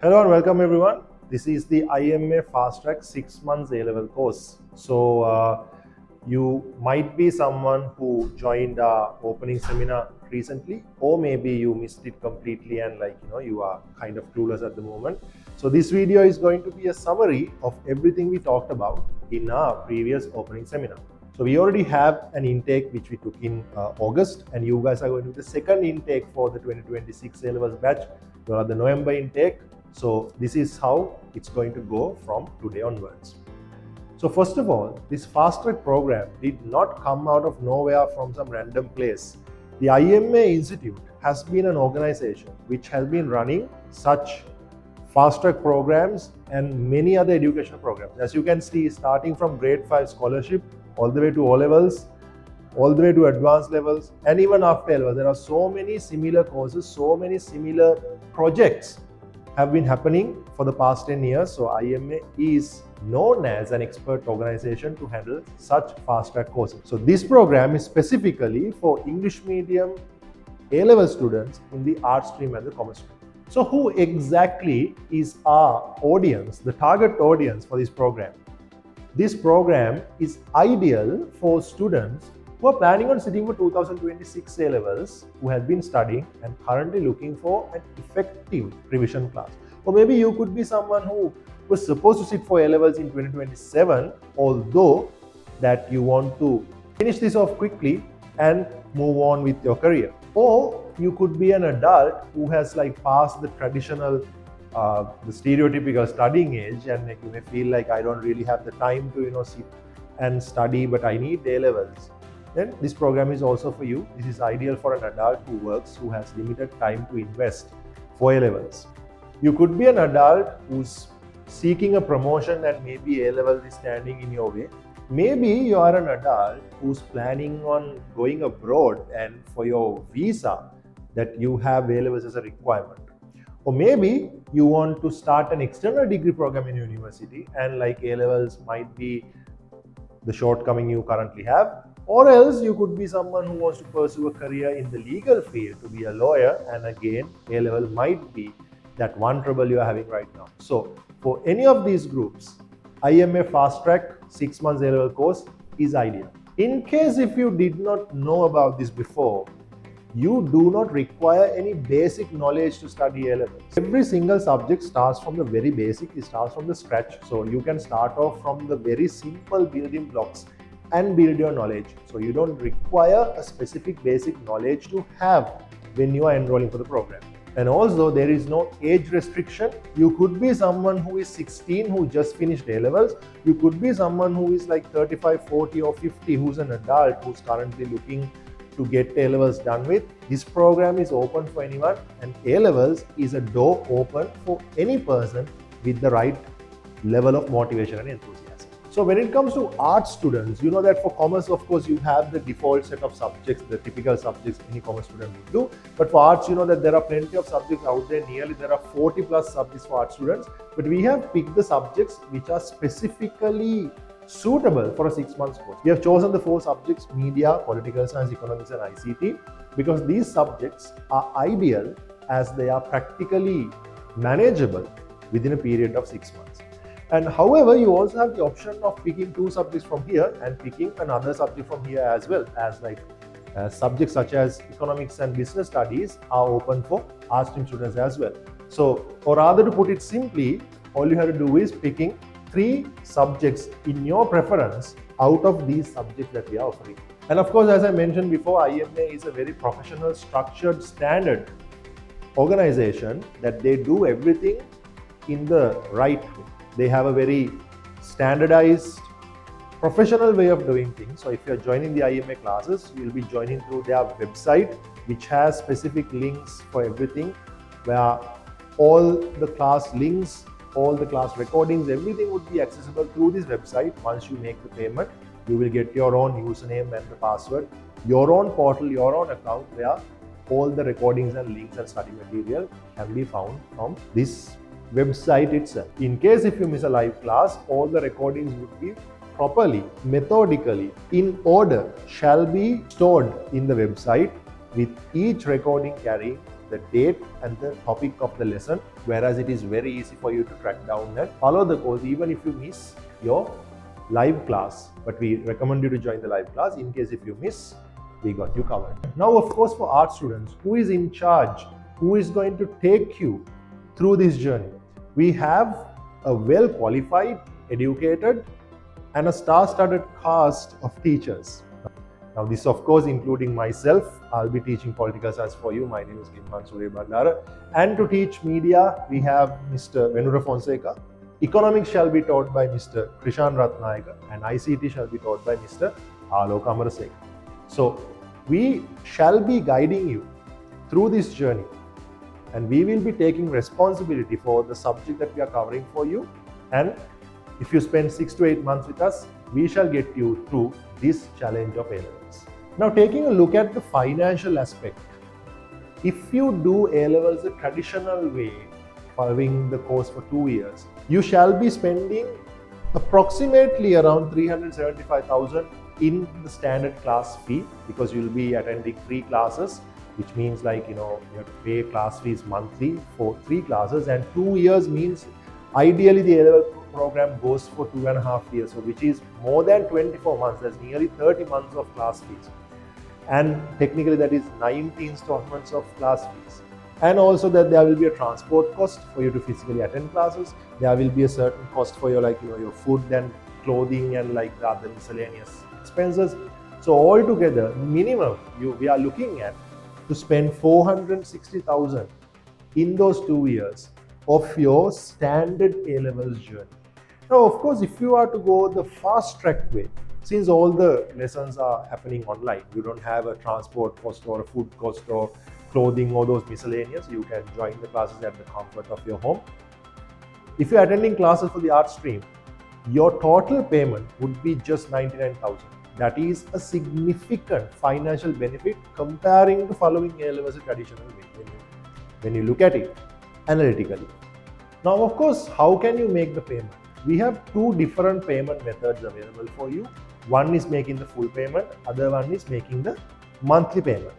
Hello and welcome everyone. This is the IMA Fast Track 6 months A-level course. You might be someone who joined our opening seminar recently, or maybe you missed it completely and you are kind of clueless at the moment. So this video is going to be a summary of everything we talked about in our previous opening seminar. So we already have an intake which we took in August, and you guys are going to do the second intake for the 2026 A-levels batch. You are the November intake. So this is how it's going to go from today onwards. So first of all, this fast track program did not come out of nowhere from some random place. The IMA Institute has been an organization which has been running such fast track programs and many other educational programs. As you can see, starting from grade 5 scholarship all the way to O levels, all the way to advanced levels, and even after A-levels, there are so many similar courses, so many similar projects have been happening for the past 10 years. So IMA is known as an expert organization to handle such fast track courses. So this program is specifically for English medium A-level students in the art stream and the commerce stream. So who exactly is our audience, the target audience for this program? This program is ideal for students who are planning on sitting for 2026 A-levels, who have been studying and currently looking for an effective revision class. Or maybe you could be someone who was supposed to sit for A-levels in 2027, although that you want to finish this off quickly and move on with your career. Or you could be an adult who has passed the traditional the stereotypical studying age, and you may feel like I don't really have the time to sit and study, but I need A-levels. Then this program is also for you. This is ideal for an adult who works, who has limited time to invest for A-levels. You could be an adult who's seeking a promotion and maybe A-level is standing in your way. Maybe you are an adult who's planning on going abroad, and for your visa that you have A-levels as a requirement. Or maybe you want to start an external degree program in university, and A-levels might be the shortcoming you currently have. Or else you could be someone who wants to pursue a career in the legal field to be a lawyer, and again A-level might be that one trouble you are having right now. So for any of these groups, IMA Fast Track 6 months A-level course is ideal. In case if you did not know about this before, you do not require any basic knowledge to study A-levels. Every single subject starts from the very basic, it starts from the scratch. So you can start off from the very simple building blocks and build your knowledge. So you don't require a specific basic knowledge to have when you are enrolling for the program. And also there is no age restriction. You could be someone who is 16 who just finished A-levels. You could be someone who is 35, 40 or 50 who's an adult who's currently looking to get A-levels done with. This program is open for anyone, and A-levels is a door open for any person with the right level of motivation and enthusiasm. So when it comes to art students, you know that for commerce, of course, you have the default set of subjects, the typical subjects any commerce student would do. But for arts, you know that there are plenty of subjects out there. Nearly there are 40 plus subjects for art students. But we have picked the subjects which are specifically suitable for a 6 months course. We have chosen the 4 subjects: media, political science, economics and ICT, because these subjects are ideal as they are practically manageable within a period of 6 months. And however, you also have the option of picking 2 subjects from here and picking another subject from here as well, as subjects such as economics and business studies are open for art stream students as well. So, or rather to put it simply, all you have to do is picking 3 subjects in your preference out of these subjects that we are offering. And of course, as I mentioned before, IMA is a very professional, structured, standard organization that they do everything in the right way. They have a very standardized, professional way of doing things. So if you're joining the IMA classes, you'll be joining through their website, which has specific links for everything, where all the class links, all the class recordings, everything would be accessible through this website. Once you make the payment, you will get your own username and the password, your own portal, your own account, where all the recordings and links and study material can be found from this website itself. In case if you miss a live class, all the recordings would be properly, methodically, in order, shall be stored in the website, with each recording carrying the date and the topic of the lesson, whereas it is very easy for you to track down and follow the course even if you miss your live class. But we recommend you to join the live class. In case if you miss, we got you covered. Now, of course, for art students, who is in charge, who is going to take you through this journey? We have a well qualified, educated, and a star-studded cast of teachers. Now, this of course including myself. I'll be teaching political science for you. My name is Gimhan Surya Bandara. And to teach media, we have Mr. Venura Fonseca. Economics shall be taught by Mr. Krishan Ratnayaka, and ICT shall be taught by Mr. Alok Amarasek. So, we shall be guiding you through this journey, and we will be taking responsibility for the subject that we are covering for you. And if you spend 6 to 8 months with us, we shall get you through this challenge of A-levels. Now, taking a look at the financial aspect, if you do A-levels the traditional way, following the course for 2 years, you shall be spending approximately around 375,000 in the standard class fee, because you'll be attending 3 classes, which means you have to pay class fees monthly for 3 classes, and 2 years means ideally the A-level program goes for 2.5 years, so which is more than 24 months. That's nearly 30 months of class fees, and technically that is 90 installments of class fees. And also that there will be a transport cost for you to physically attend classes. There will be a certain cost for your your food and clothing and the other miscellaneous expenses. So altogether, minimum we are looking at to spend 460,000 in those 2 years of your standard A-levels journey. Now, of course, if you are to go the fast track way, since all the lessons are happening online, you don't have a transport cost or a food cost or clothing or those miscellaneous, you can join the classes at the comfort of your home. If you're attending classes for the art stream, your total payment would be just 99,000. That is a significant financial benefit comparing to following A-levels the traditional way when you look at it analytically. Now, of course, how can you make the payment? We have 2 different payment methods available for you. One is making the full payment, other one is making the monthly payment.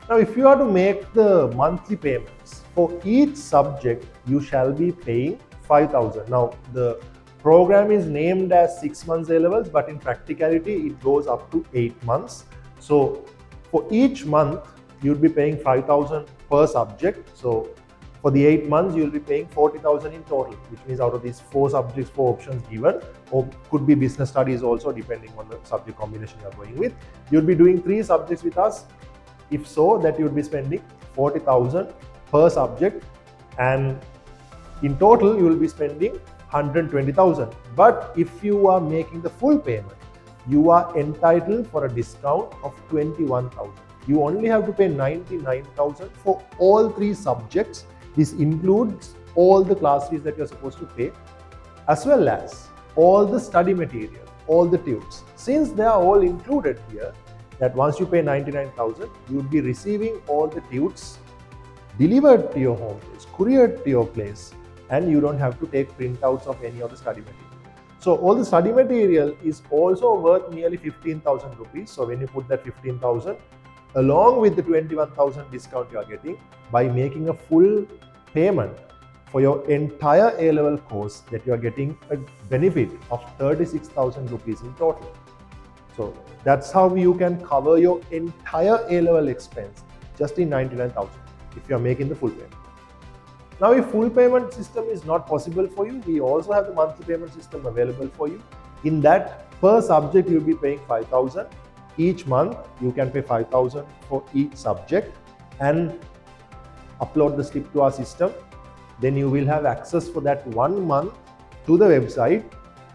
Now, if you are to make the monthly payments for each subject, you shall be paying 5,000. Now, the program is named as 6 months A-levels, but in practicality, it goes up to 8 months. So, for each month, you'll be paying 5,000 per subject. So, for the 8 months, you'll be paying 40,000 in total, which means out of these 4 subjects, 4 options given, or could be business studies also, depending on the subject combination you're going with. You'll be doing 3 subjects with us. If so, that you'll be spending 40,000 per subject, and in total, you will be spending 120,000. But if you are making the full payment, you are entitled for a discount of 21,000. You only have to pay 99,000 for all 3 subjects. This includes all the class fees that you're supposed to pay, as well as all the study material, all the tunes. Since they are all included here, that once you pay 99,000, you will be receiving all the tunes delivered to your home place, couriered to your place, and you don't have to take printouts of any of the study material. So all the study material is also worth nearly 15,000 rupees. So when you put that 15,000 along with the 21,000 discount you are getting by making a full payment for your entire A-level course, that you are getting a benefit of 36,000 rupees in total. So that's how you can cover your entire A-level expense just in 99,000 if you are making the full payment. Now, if full payment system is not possible for you, we also have the monthly payment system available for you. In that, per subject you'll be paying 5,000. Each month you can pay 5,000 for each subject and upload the slip to our system. Then you will have access for that 1 month to the website,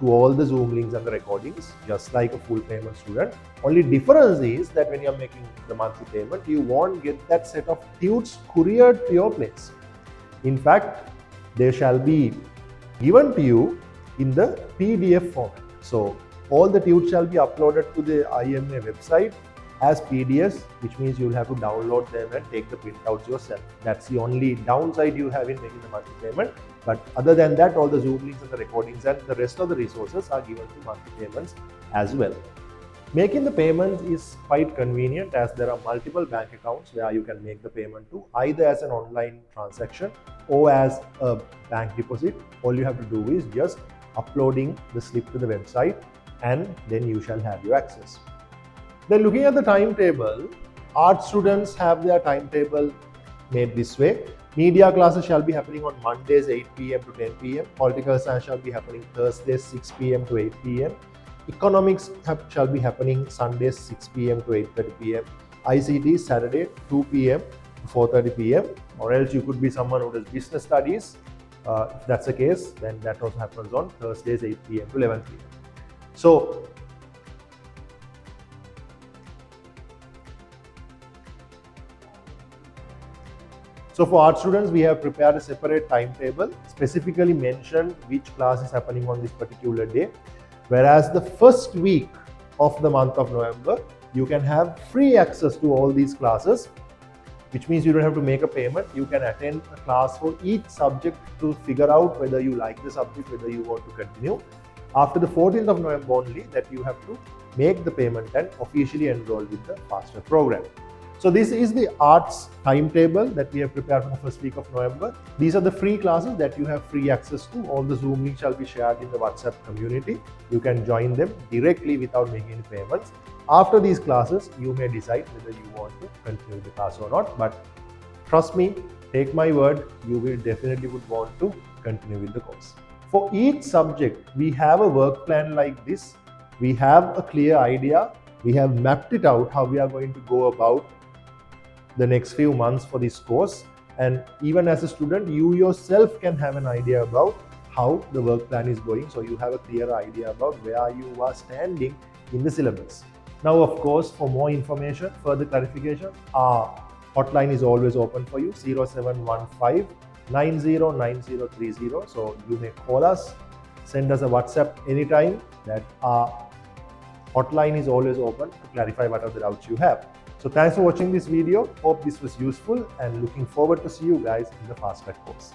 to all the Zoom links and the recordings, just like a full payment student. Only difference is that when you're making the monthly payment, you won't get that set of tunes couriered to your place. In fact, they shall be given to you in the PDF format. So all the tunes shall be uploaded to the IMA website as PDFs, which means you'll have to download them and take the printouts yourself. That's the only downside you have in making the monthly payment. But other than that, all the Zoom links and the recordings and the rest of the resources are given to monthly payments as well. Making the payments is quite convenient as there are multiple bank accounts where you can make the payment to, either as an online transaction or as a bank deposit. All you have to do is just uploading the slip to the website and then you shall have your access. Then looking at the timetable, art students have their timetable made this way. Media classes shall be happening on Mondays 8 p.m. to 10 p.m. Political science shall be happening Thursdays 6 p.m. to 8 p.m. Economics shall be happening Sundays 6 p.m. to 8:30 p.m. ICT Saturday 2 p.m. to 4:30 p.m. Or else you could be someone who does business studies. If that's the case, then that also happens on Thursdays 8 p.m. to 11 p.m. So for art students, we have prepared a separate timetable, specifically mentioned which class is happening on this particular day. Whereas the first week of the month of November, you can have free access to all these classes, which means you don't have to make a payment. You can attend a class for each subject to figure out whether you like the subject, whether you want to continue. After the 14th of November only, that you have to make the payment and officially enroll with the Fast Track program. So this is the arts timetable that we have prepared for the first week of November. These are the free classes that you have free access to. All the Zoom links shall be shared in the WhatsApp community. You can join them directly without making any payments. After these classes, you may decide whether you want to continue the class or not. But trust me, take my word, you will definitely would want to continue with the course. For each subject, we have a work plan like this. We have a clear idea. We have mapped it out how we are going to go about the next few months for this course, and even as a student you yourself can have an idea about how the work plan is going, so you have a clear idea about where you are standing in the syllabus. Now of course, for more information, further clarification, our hotline is always open for you, 0715 909030. So you may call us, send us a WhatsApp anytime. That our hotline is always open to clarify what are the doubts you have. So thanks for watching this video. Hope this was useful and looking forward to see you guys in the Fast Track course.